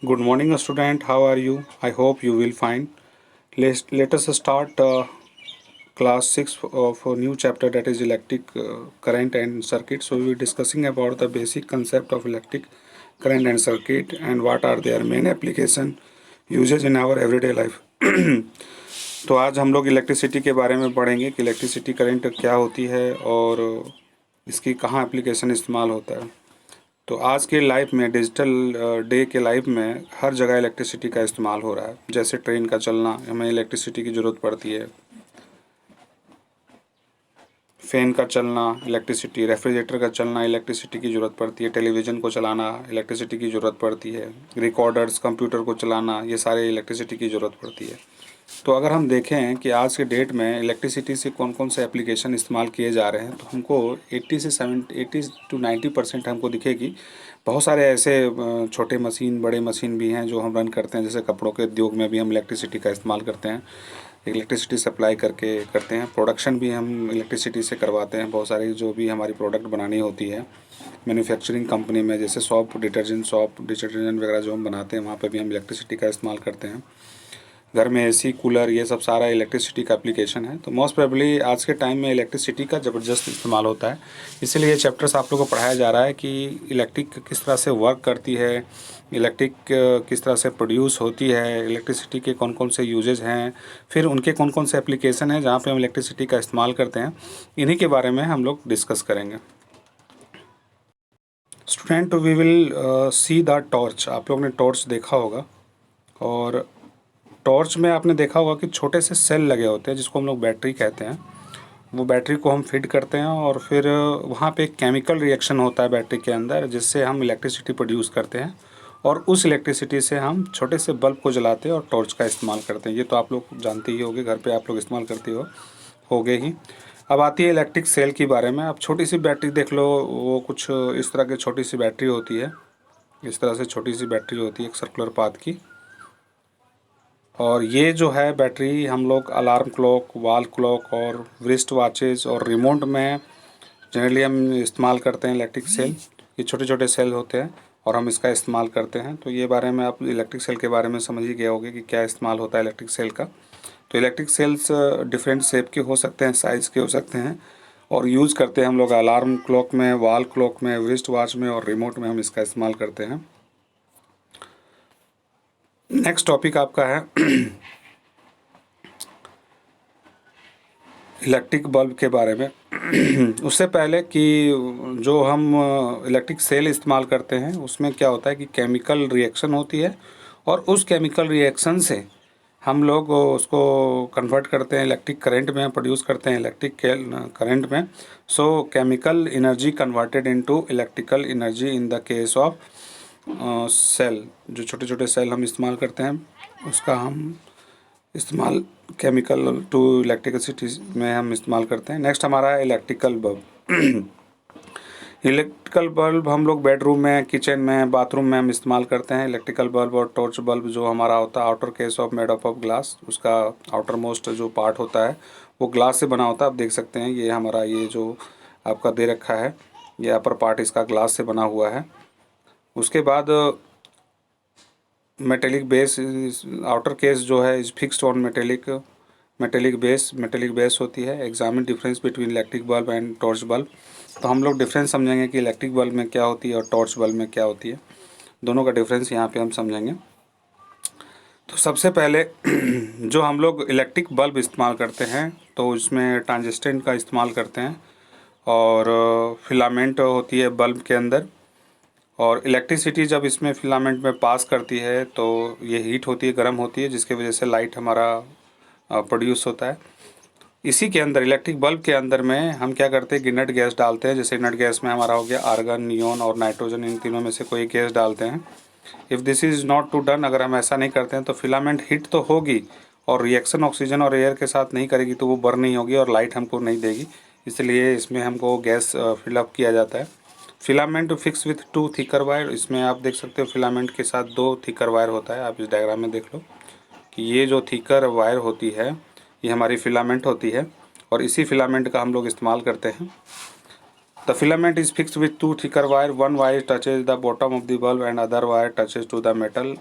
Good morning, student. How are you? I hope you will fine. Let us start class 6 of a new chapter, that is electric current and circuit. So we will be discussing about the basic concept of electric current and circuit and what are their main application uses in our everyday life. तो आज हम लोग electricity के बारे में पढ़ेंगे कि electricity current क्या होती है और इसकी कहाँ एप्लीकेशन इस्तेमाल होता है। तो आज के लाइफ में, डिजिटल डे के लाइफ में हर जगह इलेक्ट्रिसिटी का इस्तेमाल हो रहा है। जैसे ट्रेन का चलना, हमें इलेक्ट्रिसिटी की ज़रूरत पड़ती है। फ़ैन का चलना इलेक्ट्रिसिटी, रेफ्रिजरेटर का चलना इलेक्ट्रिसिटी की ज़रूरत पड़ती है। टेलीविज़न को चलाना इलेक्ट्रिसिटी की ज़रूरत पड़ती है। रिकॉर्डर्स, कंप्यूटर को चलाना, ये सारे इलेक्ट्रिसिटी की ज़रूरत पड़ती है। तो अगर हम देखें कि आज के डेट में इलेक्ट्रिसिटी से कौन कौन से एप्लीकेशन इस्तेमाल किए जा रहे हैं, तो हमको 80 to 90% हमको दिखेगी। बहुत सारे ऐसे छोटे मशीन, बड़े मशीन भी हैं जो हम रन करते हैं। जैसे कपड़ों के उद्योग में भी हम इलेक्ट्रिसिटी का इस्तेमाल करते हैं, इलेक्ट्रिसिटी सप्लाई करके करते हैं। प्रोडक्शन भी हम इलेक्ट्रिसिटी से करवाते हैं। बहुत सारी जो भी हमारी प्रोडक्ट बनानी होती है मैन्युफैक्चरिंग कंपनी में, जैसे सॉप डिटर्जेंट वगैरह जो हम बनाते हैं, वहाँ पे भी हम इलेक्ट्रिसिटी का इस्तेमाल करते हैं। घर में एसी, कूलर, ये सब सारा इलेक्ट्रिसिटी का एप्लीकेशन है। तो मोस्ट प्रोबेबली आज के टाइम में इलेक्ट्रिसिटी का ज़बरदस्त इस्तेमाल होता है। इसीलिए ये चैप्टर्स आप लोगों को पढ़ाया जा रहा है कि इलेक्ट्रिक किस तरह से वर्क करती है, इलेक्ट्रिक किस तरह से प्रोड्यूस होती है, इलेक्ट्रिसिटी के कौन कौन से यूजेज हैं, फिर उनके कौन कौन से एप्लीकेशन हैं जहाँ पे हम इलेक्ट्रिसिटी का इस्तेमाल करते हैं। इन्हीं के बारे में हम लोग डिस्कस करेंगे। Student, we will see the torch. आप लोग ने टॉर्च देखा होगा, और टॉर्च में आपने देखा होगा कि छोटे से सेल लगे होते हैं जिसको हम लोग बैटरी कहते हैं। वो बैटरी को हम फिट करते हैं और फिर वहाँ पे एक केमिकल रिएक्शन होता है बैटरी के अंदर, जिससे हम इलेक्ट्रिसिटी प्रोड्यूस करते हैं, और उस इलेक्ट्रिसिटी से हम छोटे से बल्ब को जलाते हैं और टॉर्च का इस्तेमाल करते हैं। ये तो आप लोग जानते ही होंगे, घर पे आप लोग इस्तेमाल करते होगे ही। अब आती है इलेक्ट्रिक सेल के बारे में। अब छोटी सी बैटरी देख लो, वो कुछ इस तरह की छोटी सी बैटरी होती है। इस तरह से छोटी सी बैटरी होती है, एक सर्कुलर पाथ की। और ये जो है बैटरी हम लोग अलार्म क्लॉक, वॉल क्लॉक और रिस्ट वॉचेज और रिमोट में जनरली हम इस्तेमाल करते हैं इलेक्ट्रिक सेल। ये छोटे छोटे सेल होते हैं और हम इसका इस्तेमाल करते हैं। तो ये बारे में आप इलेक्ट्रिक सेल के बारे में समझ ही गए होंगे कि क्या इस्तेमाल होता है इलेक्ट्रिक सेल का। तो इलेक्ट्रिक सेल्स डिफरेंट शेप के हो सकते हैं, साइज़ के हो सकते हैं, और यूज़ करते हैं हम लोग अलार्म क्लॉक में, वॉल क्लॉक में, रिस्ट वॉच में और रिमोट में हम इसका इस्तेमाल करते हैं। नेक्स्ट टॉपिक आपका है इलेक्ट्रिक बल्ब के बारे में। उससे पहले कि जो हम इलेक्ट्रिक सेल इस्तेमाल करते हैं उसमें क्या होता है कि केमिकल रिएक्शन होती है, और उस केमिकल रिएक्शन से हम लोग उसको कन्वर्ट करते हैं इलेक्ट्रिक करंट में, प्रोड्यूस करते हैं इलेक्ट्रिक करंट में। So chemical energy converted into electrical energy in the case of cell. जो छोटे छोटे सेल हम इस्तेमाल करते हैं उसका हम इस्तेमाल केमिकल टू इलेक्ट्रिसिटी में हम इस्तेमाल करते हैं। नेक्स्ट हमारा है इलेक्ट्रिकल बल्ब। इलेक्ट्रिकल बल्ब हम लोग बेडरूम में, किचन में, बाथरूम में हम इस्तेमाल करते हैं। इलेक्ट्रिकल बल्ब और टॉर्च बल्ब जो हमारा होता है, outer case of made of glass, उसका आउटर मोस्ट जो पार्ट होता है वो ग्लास से बना होता है। आप देख सकते हैं ये हमारा, ये जो आपका दे रखा है, ये अपर पार्ट इसका ग्लास से बना हुआ है। उसके बाद मेटेलिक बेस, आउटर केस जो है is fixed on metallic base होती है। Examine difference between electric bulb and torch bulb. तो हम लोग डिफरेंस समझेंगे कि इलेक्ट्रिक बल्ब में क्या होती है और टॉर्च बल्ब में क्या होती है। दोनों का डिफरेंस यहाँ पे हम समझेंगे। तो सबसे पहले जो हम लोग इलेक्ट्रिक बल्ब इस्तेमाल करते हैं तो उसमें ट्रांजिस्टेंट का इस्तेमाल करते हैं, और फिलामेंट होती है बल्ब के अंदर, और इलेक्ट्रिसिटी जब इसमें फिलामेंट में पास करती है तो ये हीट होती है, गर्म होती है, जिसकी वजह से लाइट हमारा प्रोड्यूस होता है। इसी के अंदर, इलेक्ट्रिक बल्ब के अंदर में हम क्या करते हैं कि इनर्ट गैस डालते हैं। जैसे इनर्ट गैस में हमारा हो गया आर्गन, नियोन और नाइट्रोजन, इन तीनों में से कोई गैस डालते हैं। If this is not to done, अगर हम ऐसा नहीं करते हैं तो फिलामेंट हीट तो होगी और रिएक्शन ऑक्सीजन और एयर के साथ नहीं करेगी, तो वो बर्न नहीं होगी और लाइट हमको नहीं देगी। इसलिए इसमें हमको गैस फिलअप किया जाता है। Filament fix with 2 thicker wire. इसमें आप देख सकते हो फिलामेंट के साथ 2 थिकर वायर होता है। आप इस डायग्राम में देख लो कि ये जो थिकर वायर होती है ये हमारी फिलामेंट होती है, और इसी फिलामेंट का हम लोग इस्तेमाल करते हैं। The filament is fixed with 2 thicker wire, one wire touches the bottom of the bulb and other wire touches to the metal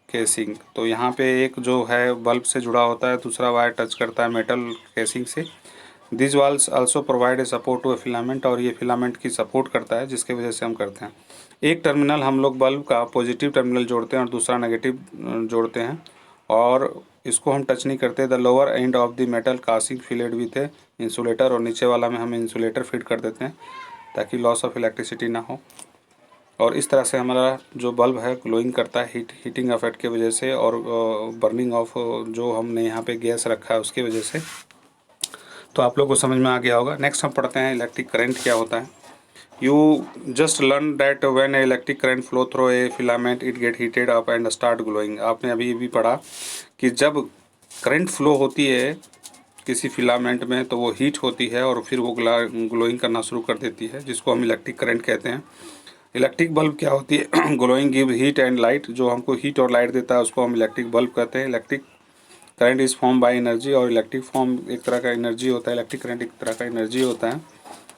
casing. तो यहाँ पे एक जो है बल्ब से जुड़ा होता है, दूसरा वायर टच करता है मेटल केसिंग से। This walls also provide a support to a filament, और ये फिलामेंट की सपोर्ट करता है, जिसके वजह से हम करते हैं। एक टर्मिनल हम लोग बल्ब का पॉजिटिव टर्मिनल जोड़ते हैं और दूसरा नेगेटिव जोड़ते हैं, और इसको हम टच नहीं करते। The lower end of the metal Kasing filled with A insulator, और नीचे वाला में हम इंसुलेटर फिट कर देते हैं ताकि लॉस ऑफ इलेक्ट्रिसिटी ना हो। और इस तरह से हमारा जो बल्ब है ग्लोइंग करता है हीटिंग इफेक्ट की वजह से, और बर्निंग ऑफ जो हमने यहाँ पे गैस रखा है उसकी वजह से। तो आप लोग को समझ में आ गया होगा। नेक्स्ट हम पढ़ते हैं इलेक्ट्रिक करंट क्या होता है। You just learn that when A electric current flow through a filament it get heated up and start glowing. आपने अभी भी पढ़ा कि जब करंट फ्लो होती है किसी फिलामेंट में तो वो हीट होती है और फिर वो ग्लोइंग करना शुरू कर देती है, जिसको हम इलेक्ट्रिक करंट कहते हैं। इलेक्ट्रिक बल्ब क्या होती है? Glowing give heat and light, जो हमको हीट और लाइट देता है उसको हम इलेक्ट्रिक बल्ब कहते हैं। Electric current is form by energy, और इलेक्ट्रिक फॉर्म एक तरह का एनर्जी होता है, इलेक्ट्रिक करंट एक तरह का एनर्जी होता है।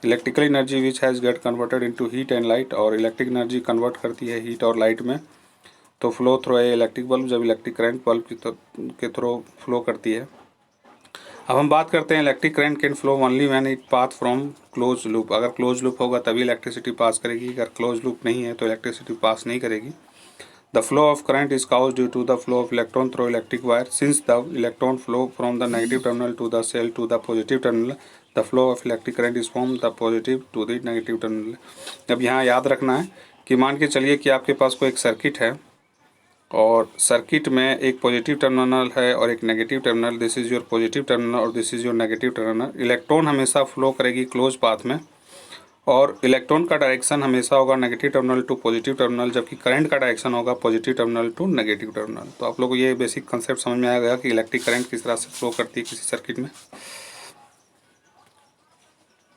Electrical energy which has get converted into heat and light, और इलेक्ट्रिक एनर्जी कन्वर्ट करती है हीट और लाइट में। तो flow through a electric bulb, जब इलेक्ट्रिक करंट बल्ब के थ्रू फ्लो करती है। अब हम बात करते हैं electric current can flow only when it path from close loop. अगर क्लोज लूप होगा तभी इलेक्ट्रिसिटी पास करेगी, अगर क्लोज लूप नहीं है तो इलेक्ट्रिसिटी पास नहीं करेगी। The flow of current is caused due to the flow of electron through electric wire, since the electron flow from the negative terminal to the cell to the positive terminal, the flow of electric current is from the positive to the negative terminal. अब यहाँ याद रखना है कि मान के चलिए कि आपके पास कोई एक सर्किट है, और सर्किट में एक पॉजिटिव टर्मिनल है और एक negative terminal. This is your positive terminal और this is your negative terminal. Electron हमेशा फ्लो करेगी क्लोज पाथ में, और इलेक्ट्रॉन का डायरेक्शन हमेशा होगा negative terminal to positive terminal, जबकि करंट का डायरेक्शन होगा positive terminal to negative terminal. तो आप लोगों को ये बेसिक कंसेप्ट समझ में आ गया कि इलेक्ट्रिक करंट किस तरह से फ्लो करती है किसी सर्किट में।